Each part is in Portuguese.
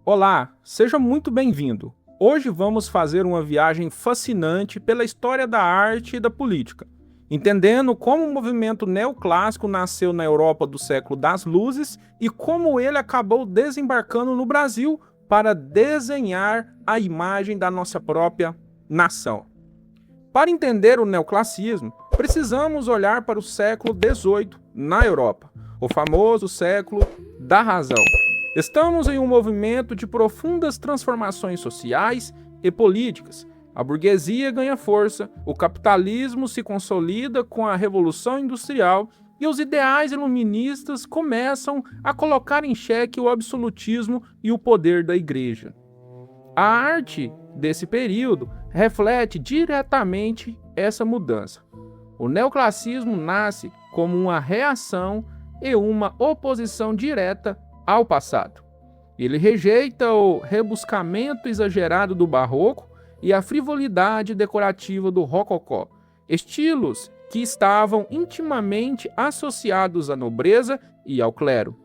Olá, seja muito bem-vindo. Hoje vamos fazer uma viagem fascinante pela história da arte e da política, entendendo como o movimento neoclássico nasceu na Europa do século das Luzes e como ele acabou desembarcando no Brasil para desenhar a imagem da nossa própria nação. Para entender o neoclassicismo, precisamos olhar para o século XVIII na Europa, o famoso século da razão. Estamos em um movimento de profundas transformações sociais e políticas. A burguesia ganha força, o capitalismo se consolida com a Revolução Industrial e os ideais iluministas começam a colocar em xeque o absolutismo e o poder da Igreja. A arte desse período reflete diretamente essa mudança. O neoclassicismo nasce como uma reação e uma oposição direta ao passado. Ele rejeita o rebuscamento exagerado do barroco e a frivolidade decorativa do rococó, estilos que estavam intimamente associados à nobreza e ao clero.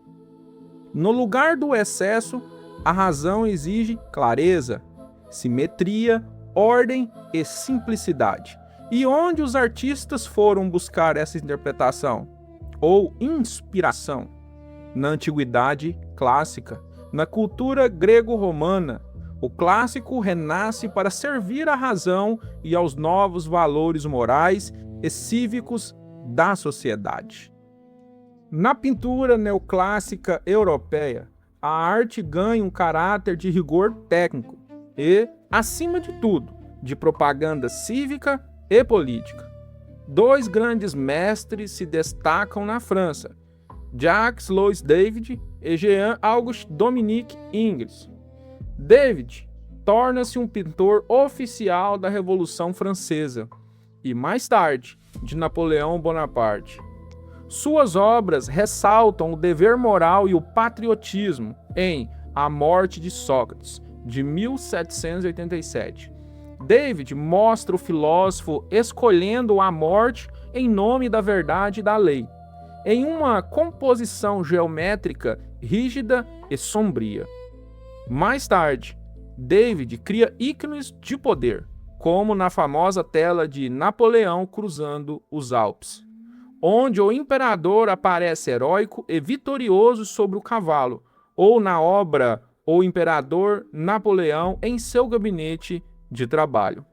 No lugar do excesso, a razão exige clareza, simetria, ordem e simplicidade. E onde os artistas foram buscar essa interpretação ou inspiração? Na antiguidade clássica, na cultura grego-romana, o clássico renasce para servir à razão e aos novos valores morais e cívicos da sociedade. Na pintura neoclássica europeia, a arte ganha um caráter de rigor técnico e, acima de tudo, de propaganda cívica e política. Dois grandes mestres se destacam na França: Jacques-Louis David e Jean-Auguste Dominique Ingres. David torna-se um pintor oficial da Revolução Francesa e, mais tarde, de Napoleão Bonaparte. Suas obras ressaltam o dever moral e o patriotismo em A Morte de Sócrates, de 1787. David mostra o filósofo escolhendo a morte em nome da verdade e da lei, em uma composição geométrica rígida e sombria. Mais tarde, David cria ícones de poder, como na famosa tela de Napoleão cruzando os Alpes, onde o imperador aparece heróico e vitorioso sobre o cavalo, ou na obra O Imperador Napoleão em seu gabinete de trabalho,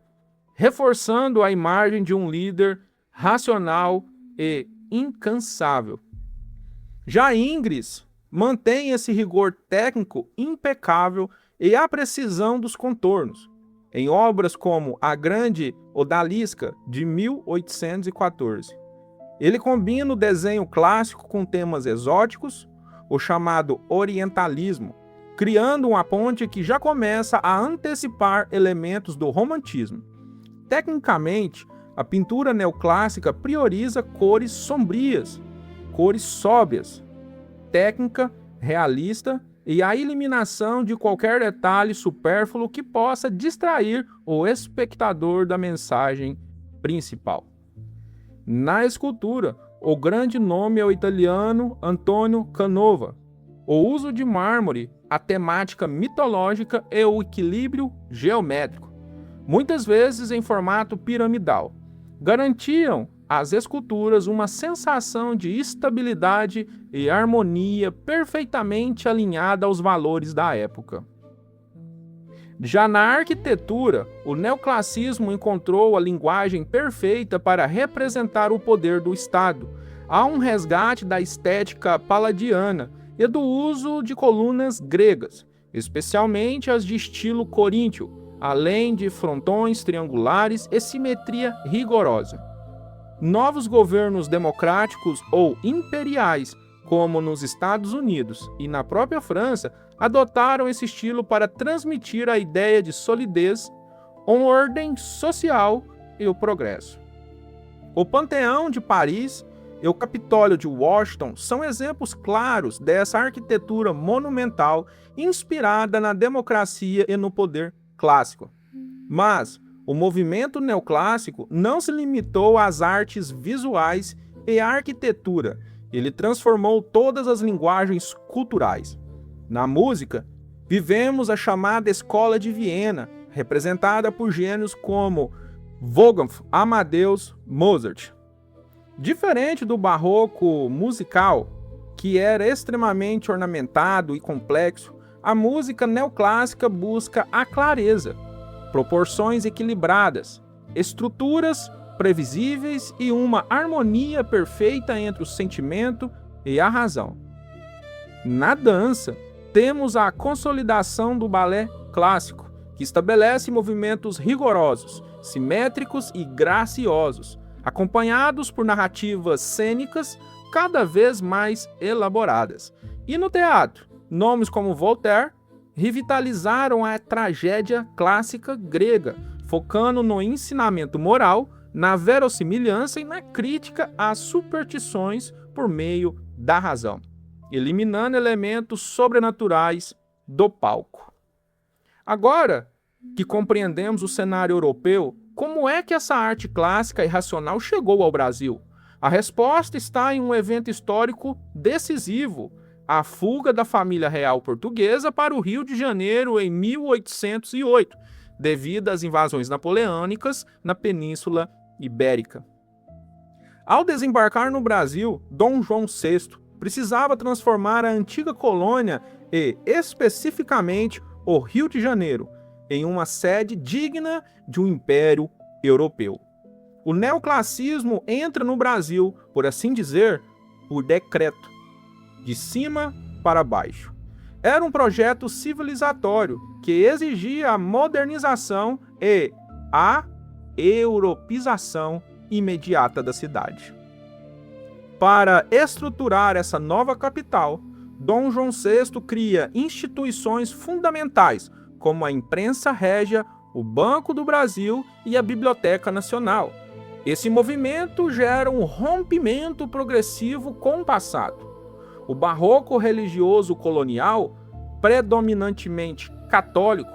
reforçando a imagem de um líder racional e incansável. Já Ingres mantém esse rigor técnico impecável e a precisão dos contornos, em obras como A Grande Odalisca, de 1814. Ele combina o desenho clássico com temas exóticos, o chamado orientalismo, criando uma ponte que já começa a antecipar elementos do romantismo. Tecnicamente, a pintura neoclássica prioriza cores sombrias, cores sóbrias, técnica realista e a eliminação de qualquer detalhe supérfluo que possa distrair o espectador da mensagem principal. Na escultura, o grande nome é o italiano Antonio Canova. O uso de mármore, a temática mitológica e o equilíbrio geométrico, muitas vezes em formato piramidal, garantiam às esculturas uma sensação de estabilidade e harmonia perfeitamente alinhada aos valores da época. Já na arquitetura, o neoclassicismo encontrou a linguagem perfeita para representar o poder do Estado. Há um resgate da estética palladiana e do uso de colunas gregas, especialmente as de estilo coríntio, além de frontões triangulares e simetria rigorosa. Novos governos democráticos ou imperiais, como nos Estados Unidos e na própria França, adotaram esse estilo para transmitir a ideia de solidez, ordem social e o progresso. O Panteão de Paris e o Capitólio de Washington são exemplos claros dessa arquitetura monumental inspirada na democracia e no poder clássico. Mas o movimento neoclássico não se limitou às artes visuais e à arquitetura. Ele transformou todas as linguagens culturais. Na música, Vivemos a chamada Escola de Viena, representada por gênios como Wolfgang Amadeus Mozart. Diferente do barroco musical, que era extremamente ornamentado e complexo, a música neoclássica busca a clareza, proporções equilibradas, estruturas previsíveis e uma harmonia perfeita entre o sentimento e a razão. Na dança, temos a consolidação do balé clássico, que estabelece movimentos rigorosos, simétricos e graciosos, acompanhados por narrativas cênicas cada vez mais elaboradas. E no teatro, nomes como Voltaire revitalizaram a tragédia clássica grega, focando no ensinamento moral, na verossimilhança e na crítica às superstições por meio da razão, eliminando elementos sobrenaturais do palco. Agora que compreendemos o cenário europeu, como é que essa arte clássica e racional chegou ao Brasil? A resposta está em um evento histórico decisivo, a fuga da família real portuguesa para o Rio de Janeiro em 1808, devido às invasões napoleônicas na Península Ibérica. Ao desembarcar no Brasil, Dom João VI precisava transformar a antiga colônia e, especificamente, o Rio de Janeiro, em uma sede digna de um império europeu. O neoclassicismo entra no Brasil, por assim dizer, por decreto, de cima para baixo. Era um projeto civilizatório que exigia a modernização e a europeização imediata da cidade. Para estruturar essa nova capital, Dom João VI cria instituições fundamentais, como a imprensa régia, o Banco do Brasil e a Biblioteca Nacional. Esse movimento gera um rompimento progressivo com o passado. O barroco religioso colonial, predominantemente católico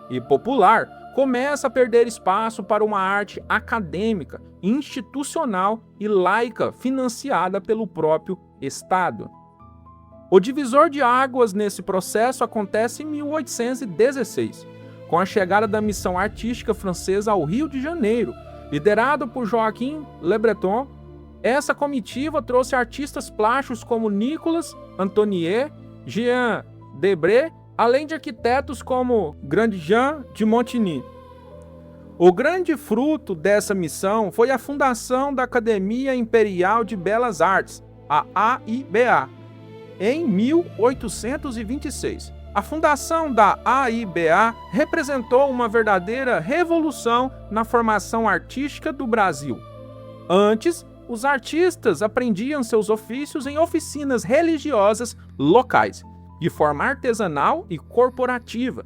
e popular, começa a perder espaço para uma arte acadêmica, institucional e laica financiada pelo próprio Estado. O divisor de águas nesse processo acontece em 1816, com a chegada da missão artística francesa ao Rio de Janeiro, liderado por Joaquim Le Breton. Essa comitiva trouxe artistas plásticos como Nicolas Antonier, Jean Debré, além de arquitetos como Grandjean de Montigny. O grande fruto dessa missão foi a fundação da Academia Imperial de Belas Artes, a AIBA, em 1826. A fundação da AIBA representou uma verdadeira revolução na formação artística do Brasil. Antes, os artistas aprendiam seus ofícios em oficinas religiosas locais, de forma artesanal e corporativa.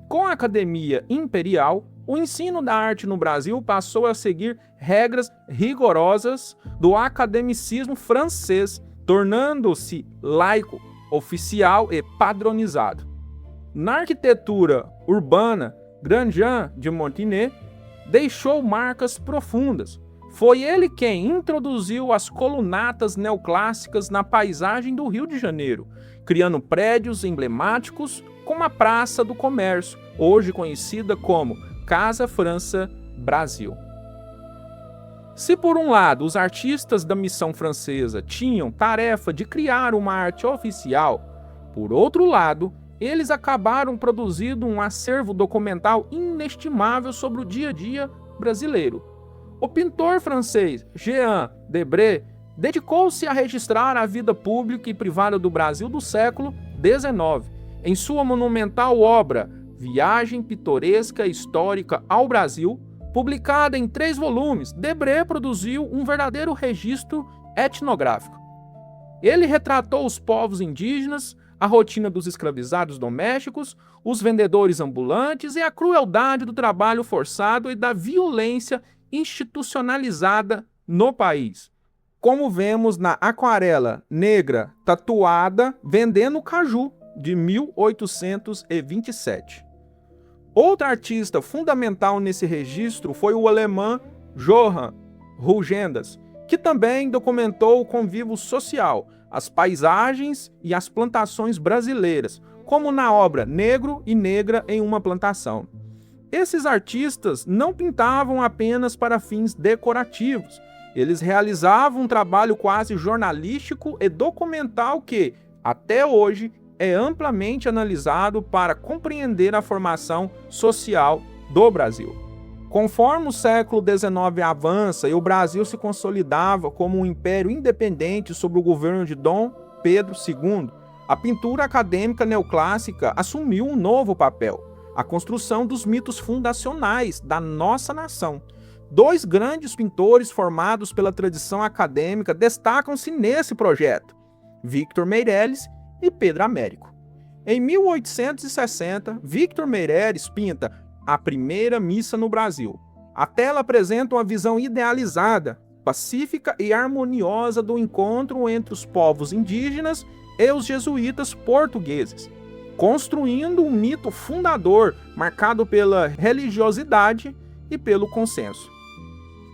Com a Academia Imperial, o ensino da arte no Brasil passou a seguir regras rigorosas do academicismo francês, tornando-se laico, oficial e padronizado. Na arquitetura urbana, Grandjean de Montigny deixou marcas profundas. Foi ele quem introduziu as colunatas neoclássicas na paisagem do Rio de Janeiro, criando prédios emblemáticos como a Praça do Comércio, hoje conhecida como Casa França Brasil. Se por um lado os artistas da missão francesa tinham tarefa de criar uma arte oficial, por outro lado, eles acabaram produzindo um acervo documental inestimável sobre o dia a dia brasileiro. O pintor francês Jean Debré dedicou-se a registrar a vida pública e privada do Brasil do século XIX, em sua monumental obra Viagem Pitoresca e Histórica ao Brasil, publicada em 3 volumes. Debré produziu um verdadeiro registro etnográfico. Ele retratou os povos indígenas, a rotina dos escravizados domésticos, os vendedores ambulantes e a crueldade do trabalho forçado e da violência institucionalizada no país, como vemos na aquarela negra tatuada Vendendo Caju, de 1827. Outra artista fundamental nesse registro foi o alemão Johann Rugendas, que também documentou o convívio social, as paisagens e as plantações brasileiras, como na obra Negro e Negra em uma Plantação. Esses artistas não pintavam apenas para fins decorativos. Eles realizavam um trabalho quase jornalístico e documental que, até hoje, é amplamente analisado para compreender a formação social do Brasil. Conforme o século XIX avança e o Brasil se consolidava como um império independente sob o governo de Dom Pedro II, a pintura acadêmica neoclássica assumiu um novo papel: a construção dos mitos fundacionais da nossa nação. Dois grandes pintores formados pela tradição acadêmica destacam-se nesse projeto: Victor Meirelles e Pedro Américo. Em 1860, Victor Meirelles pinta A Primeira Missa no Brasil. A tela apresenta uma visão idealizada, pacífica e harmoniosa do encontro entre os povos indígenas e os jesuítas portugueses, construindo um mito fundador marcado pela religiosidade e pelo consenso.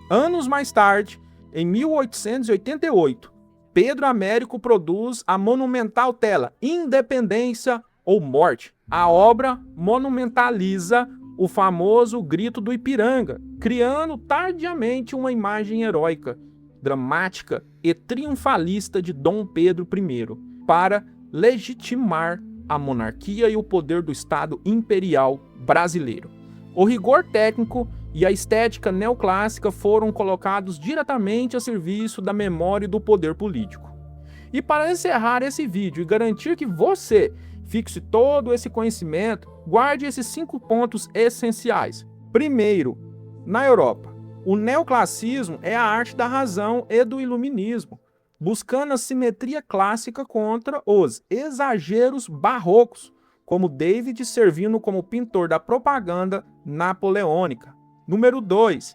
Anos mais tarde, em 1888, Pedro Américo produz a monumental tela Independência ou Morte. A obra monumentaliza o famoso Grito do Ipiranga, criando tardiamente uma imagem heróica, dramática e triunfalista de Dom Pedro I, para legitimar a monarquia e o poder do Estado imperial brasileiro. O rigor técnico e a estética neoclássica foram colocados diretamente a serviço da memória e do poder político. E para encerrar esse vídeo e garantir que você fixe todo esse conhecimento, guarde esses 5 pontos essenciais. Primeiro, na Europa, o neoclassicismo é a arte da razão e do iluminismo, buscando a simetria clássica contra os exageros barrocos, como David servindo como pintor da propaganda napoleônica. Número 2.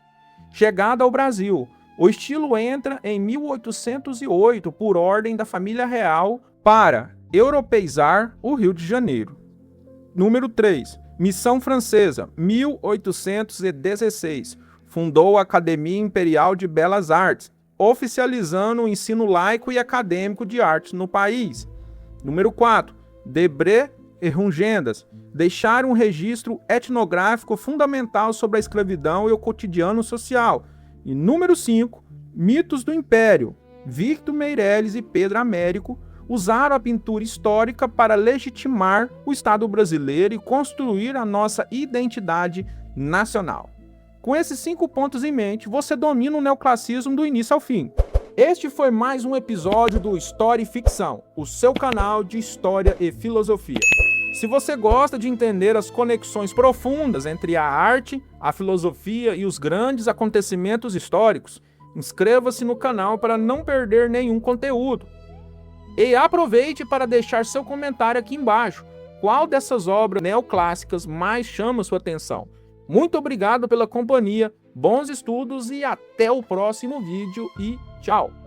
Chegada ao Brasil. O estilo entra em 1808 por ordem da família real para europeizar o Rio de Janeiro. Número 3. Missão Francesa, 1816. Fundou a Academia Imperial de Belas Artes, oficializando o ensino laico e acadêmico de artes no país. Número 4. Debré e Rungendas deixaram um registro etnográfico fundamental sobre a escravidão e o cotidiano social. E número 5. Mitos do Império. Victor Meirelles e Pedro Américo usaram a pintura histórica para legitimar o Estado brasileiro e construir a nossa identidade nacional. Com esses 5 pontos em mente, você domina o neoclassicismo do início ao fim. Este foi mais um episódio do História e Ficção, o seu canal de história e filosofia. Se você gosta de entender as conexões profundas entre a arte, a filosofia e os grandes acontecimentos históricos, inscreva-se no canal para não perder nenhum conteúdo. E aproveite para deixar seu comentário aqui embaixo. Qual dessas obras neoclássicas mais chama sua atenção? Muito obrigado pela companhia, bons estudos e até o próximo vídeo e tchau!